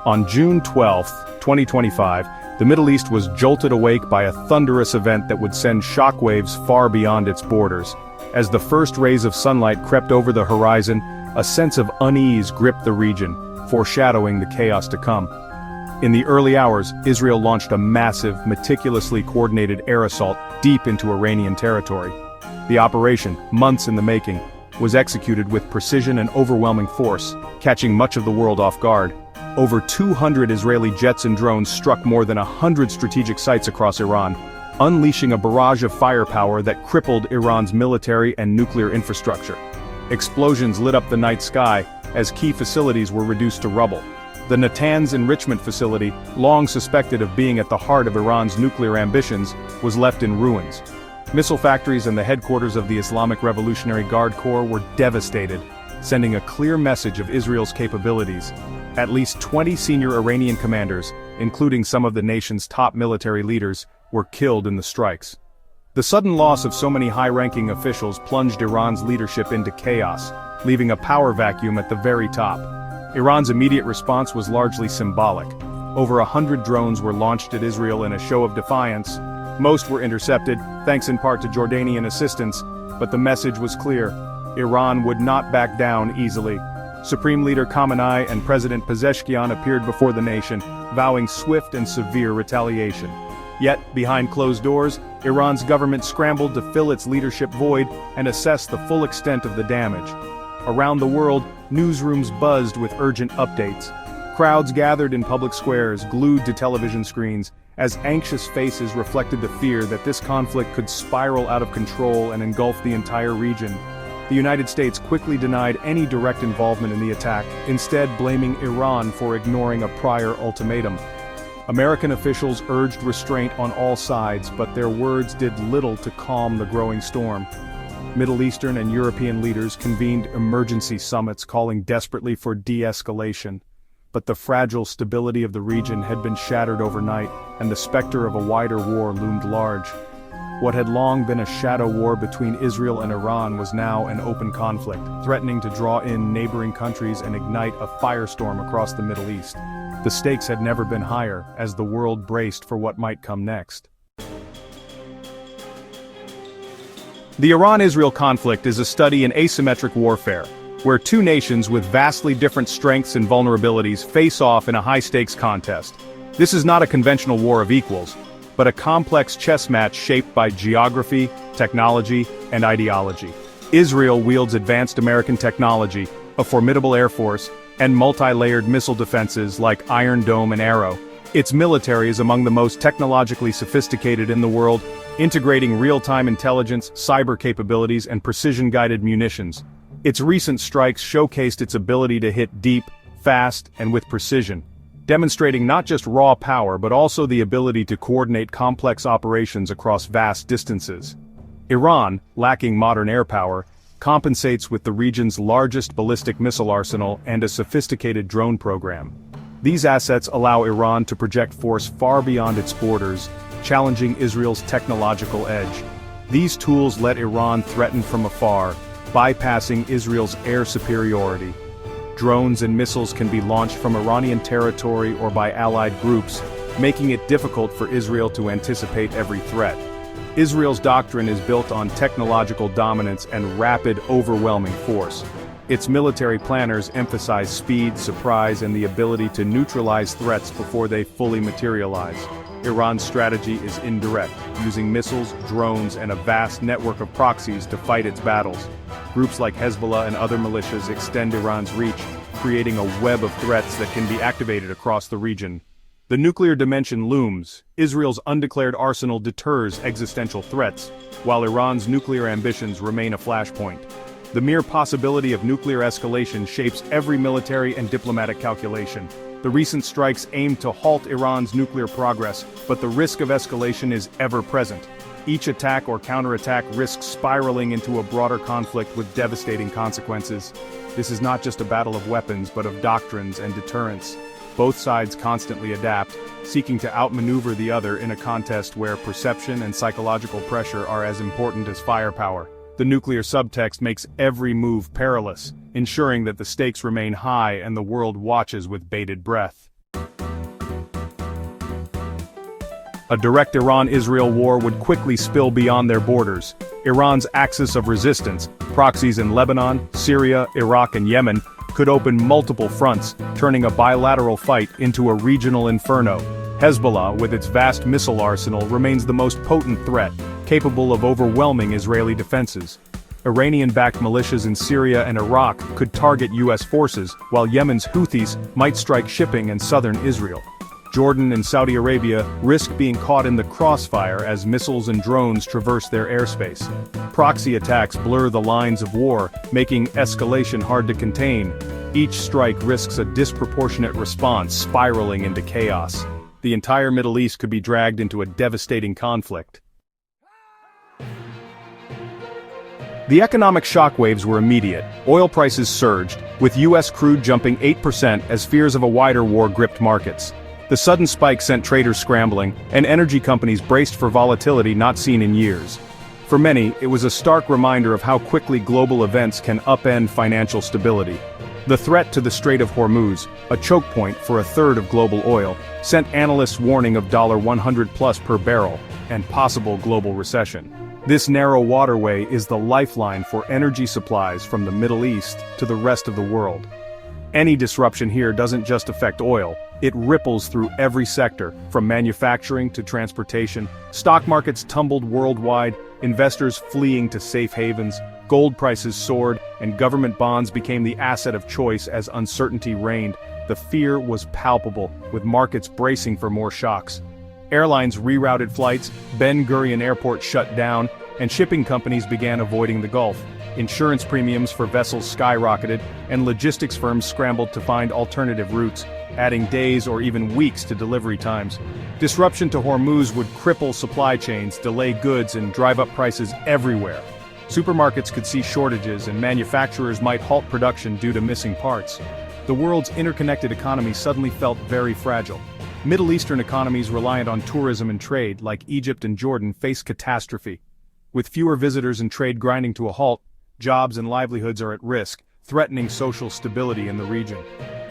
On June 12, 2025, the Middle East was jolted awake by a thunderous event that would send shockwaves far beyond its borders. As the first rays of sunlight crept over the horizon, a sense of unease gripped the region, foreshadowing the chaos to come. In the early hours, Israel launched a massive, meticulously coordinated air assault deep into Iranian territory. The operation, months in the making, was executed with precision and overwhelming force, catching much of the world off guard. Over 200 Israeli jets and drones struck more than 100 strategic sites across Iran, unleashing a barrage of firepower that crippled Iran's military and nuclear infrastructure. Explosions lit up the night sky as key facilities were reduced to rubble. The Natanz enrichment facility, long suspected of being at the heart of Iran's nuclear ambitions, was left in ruins. Missile factories and the headquarters of the Islamic Revolutionary Guard Corps were devastated, sending a clear message of Israel's capabilities. At least 20 senior Iranian commanders, including some of the nation's top military leaders, were killed in the strikes. The sudden loss of so many high-ranking officials plunged Iran's leadership into chaos, leaving a power vacuum at the very top. Iran's immediate response was largely symbolic. Over 100 drones were launched at Israel in a show of defiance. Most were intercepted, thanks in part to Jordanian assistance, but the message was clear: Iran would not back down easily. Supreme Leader Khamenei and President Pezeshkian appeared before the nation, vowing swift and severe retaliation. Yet, behind closed doors, Iran's government scrambled to fill its leadership void and assess the full extent of the damage. Around the world, newsrooms buzzed with urgent updates. Crowds gathered in public squares, glued to television screens, as anxious faces reflected the fear that this conflict could spiral out of control and engulf the entire region. The United States quickly denied any direct involvement in the attack, instead blaming Iran for ignoring a prior ultimatum. American officials urged restraint on all sides, but their words did little to calm the growing storm. Middle Eastern and European leaders convened emergency summits calling desperately for de-escalation. But the fragile stability of the region had been shattered overnight, and the specter of a wider war loomed large. What had long been a shadow war between Israel and Iran was now an open conflict, threatening to draw in neighboring countries and ignite a firestorm across the Middle East. The stakes had never been higher, as the world braced for what might come next. The Iran-Israel conflict is a study in asymmetric warfare, where two nations with vastly different strengths and vulnerabilities face off in a high-stakes contest. This is not a conventional war of equals, but a complex chess match shaped by geography, technology, and ideology. Israel wields advanced American technology, a formidable air force, and multi-layered missile defenses like Iron Dome and Arrow. Its military is among the most technologically sophisticated in the world, integrating real-time intelligence, cyber capabilities, and precision-guided munitions. Its recent strikes showcased its ability to hit deep, fast, and with precision, demonstrating not just raw power but also the ability to coordinate complex operations across vast distances. Iran, lacking modern air power, compensates with the region's largest ballistic missile arsenal and a sophisticated drone program. These assets allow Iran to project force far beyond its borders, challenging Israel's technological edge. These tools let Iran threaten from afar, bypassing Israel's air superiority. Drones and missiles can be launched from Iranian territory or by allied groups, making it difficult for Israel to anticipate every threat. Israel's doctrine is built on technological dominance and rapid, overwhelming force. Its military planners emphasize speed, surprise, and the ability to neutralize threats before they fully materialize. Iran's strategy is indirect, using missiles, drones, and a vast network of proxies to fight its battles. Groups like Hezbollah and other militias extend Iran's reach, creating a web of threats that can be activated across the region. The nuclear dimension looms. Israel's undeclared arsenal deters existential threats, while Iran's nuclear ambitions remain a flashpoint. The mere possibility of nuclear escalation shapes every military and diplomatic calculation. The recent strikes aim to halt Iran's nuclear progress, but the risk of escalation is ever present. Each attack or counterattack risks spiraling into a broader conflict with devastating consequences. This is not just a battle of weapons but of doctrines and deterrence. Both sides constantly adapt, seeking to outmaneuver the other in a contest where perception and psychological pressure are as important as firepower. The nuclear subtext makes every move perilous, ensuring that the stakes remain high and the world watches with bated breath. A direct Iran-Israel war would quickly spill beyond their borders. Iran's axis of resistance, proxies in Lebanon, Syria, Iraq and Yemen, could open multiple fronts, turning a bilateral fight into a regional inferno. Hezbollah, with its vast missile arsenal, remains the most potent threat, capable of overwhelming Israeli defenses. Iranian-backed militias in Syria and Iraq could target U.S. forces, while Yemen's Houthis might strike shipping in southern Israel. Jordan and Saudi Arabia risk being caught in the crossfire as missiles and drones traverse their airspace. Proxy attacks blur the lines of war, making escalation hard to contain. Each strike risks a disproportionate response, spiraling into chaos. The entire Middle East could be dragged into a devastating conflict. The economic shockwaves were immediate. Oil prices surged, with U.S. crude jumping 8% as fears of a wider war gripped markets. The sudden spike sent traders scrambling, and energy companies braced for volatility not seen in years. For many, it was a stark reminder of how quickly global events can upend financial stability. The threat to the Strait of Hormuz, a choke point for a third of global oil, sent analysts warning of $100+ per barrel, and possible global recession. This narrow waterway is the lifeline for energy supplies from the Middle East to the rest of the world. Any disruption here doesn't just affect oil, it ripples through every sector, from manufacturing to transportation. Stock markets tumbled worldwide, investors fleeing to safe havens, gold prices soared, and government bonds became the asset of choice as uncertainty reigned. The fear was palpable, with markets bracing for more shocks. Airlines rerouted flights, Ben Gurion Airport shut down, and shipping companies began avoiding the Gulf. Insurance premiums for vessels skyrocketed, and logistics firms scrambled to find alternative routes, adding days or even weeks to delivery times. Disruption to Hormuz would cripple supply chains, delay goods, and drive up prices everywhere. Supermarkets could see shortages, and manufacturers might halt production due to missing parts. The world's interconnected economy suddenly felt very fragile. Middle Eastern economies reliant on tourism and trade, like Egypt and Jordan, faced catastrophe. With fewer visitors and trade grinding to a halt, jobs and livelihoods are at risk, threatening social stability in the region.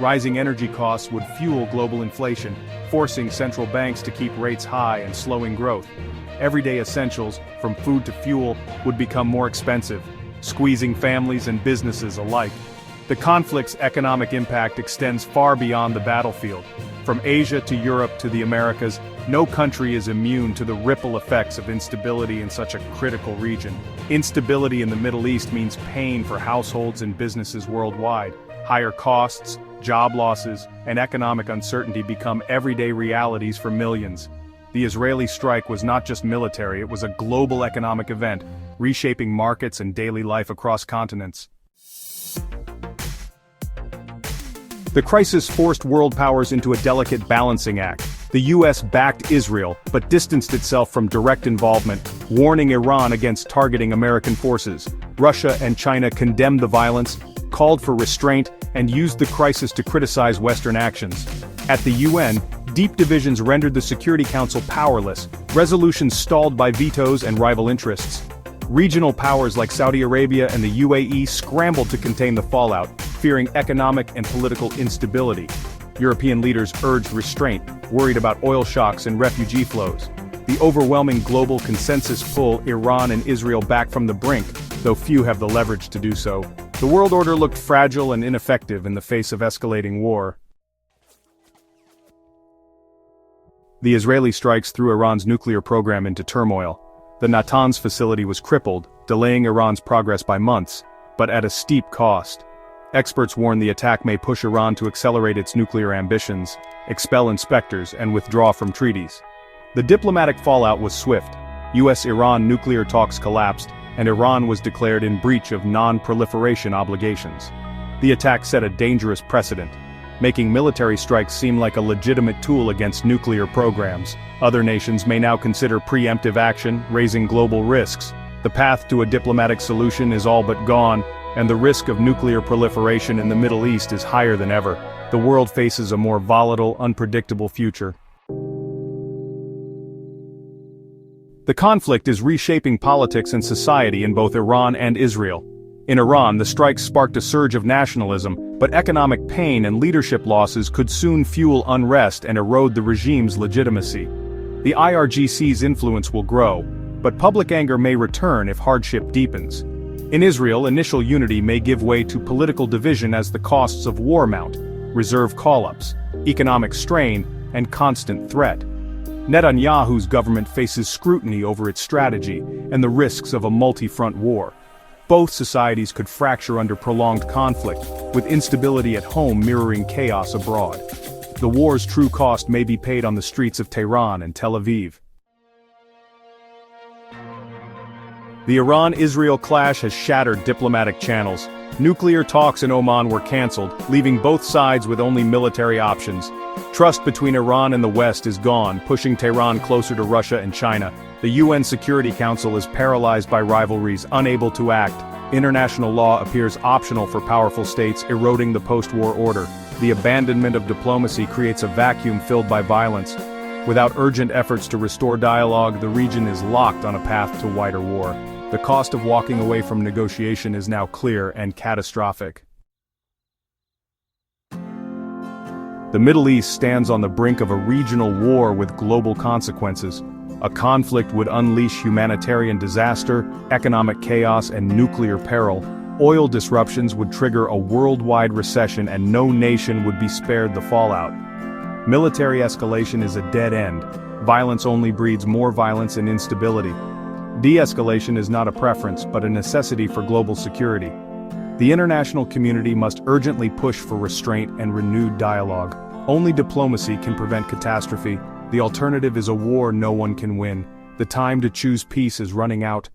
Rising energy costs would fuel global inflation, forcing central banks to keep rates high and slowing growth. Everyday essentials, from food to fuel, would become more expensive, squeezing families and businesses alike. The conflict's economic impact extends far beyond the battlefield. From Asia to Europe to the Americas, no country is immune to the ripple effects of instability in such a critical region. Instability in the Middle East means pain for households and businesses worldwide. Higher costs, job losses, and economic uncertainty become everyday realities for millions. The Israeli strike was not just military, it was a global economic event, reshaping markets and daily life across continents. The crisis forced world powers into a delicate balancing act. The US backed Israel, but distanced itself from direct involvement, warning Iran against targeting American forces. Russia and China condemned the violence, called for restraint, and used the crisis to criticize Western actions. At the UN, deep divisions rendered the Security Council powerless, resolutions stalled by vetoes and rival interests. Regional powers like Saudi Arabia and the UAE scrambled to contain the fallout, fearing economic and political instability. European leaders urged restraint, worried about oil shocks and refugee flows. The overwhelming global consensus pulled Iran and Israel back from the brink, though few have the leverage to do so. The world order looked fragile and ineffective in the face of escalating war. The Israeli strikes threw Iran's nuclear program into turmoil. The Natanz facility was crippled, delaying Iran's progress by months, but at a steep cost. Experts warn the attack may push Iran to accelerate its nuclear ambitions, expel inspectors, and withdraw from treaties. The diplomatic fallout was swift. US-Iran nuclear talks collapsed, and Iran was declared in breach of non-proliferation obligations. The attack set a dangerous precedent, making military strikes seem like a legitimate tool against nuclear programs. Other nations may now consider preemptive action, raising global risks. The path to a diplomatic solution is all but gone, and the risk of nuclear proliferation in the Middle East is higher than ever. The world faces a more volatile, unpredictable future. The conflict is reshaping politics and society in both Iran and Israel. In Iran, the strikes sparked a surge of nationalism, but economic pain and leadership losses could soon fuel unrest and erode the regime's legitimacy. The IRGC's influence will grow, but public anger may return if hardship deepens. In Israel, initial unity may give way to political division as the costs of war mount, reserve call-ups, economic strain, and constant threat. Netanyahu's government faces scrutiny over its strategy and the risks of a multi-front war. Both societies could fracture under prolonged conflict, with instability at home mirroring chaos abroad. The war's true cost may be paid on the streets of Tehran and Tel Aviv. The Iran-Israel clash has shattered diplomatic channels. Nuclear talks in Oman were cancelled, leaving both sides with only military options. Trust between Iran and the West is gone, pushing Tehran closer to Russia and China. The UN Security Council is paralyzed by rivalries, unable to act. International law appears optional for powerful states, eroding the post-war order. The abandonment of diplomacy creates a vacuum filled by violence. Without urgent efforts to restore dialogue, the region is locked on a path to wider war. The cost of walking away from negotiation is now clear and catastrophic. The Middle East stands on the brink of a regional war with global consequences. A conflict would unleash humanitarian disaster, economic chaos, and nuclear peril. Oil disruptions would trigger a worldwide recession, and no nation would be spared the fallout. Military escalation is a dead end. Violence only breeds more violence and instability. De-escalation is not a preference, but a necessity for global security. The international community must urgently push for restraint and renewed dialogue. Only diplomacy can prevent catastrophe. The alternative is a war no one can win. The time to choose peace is running out.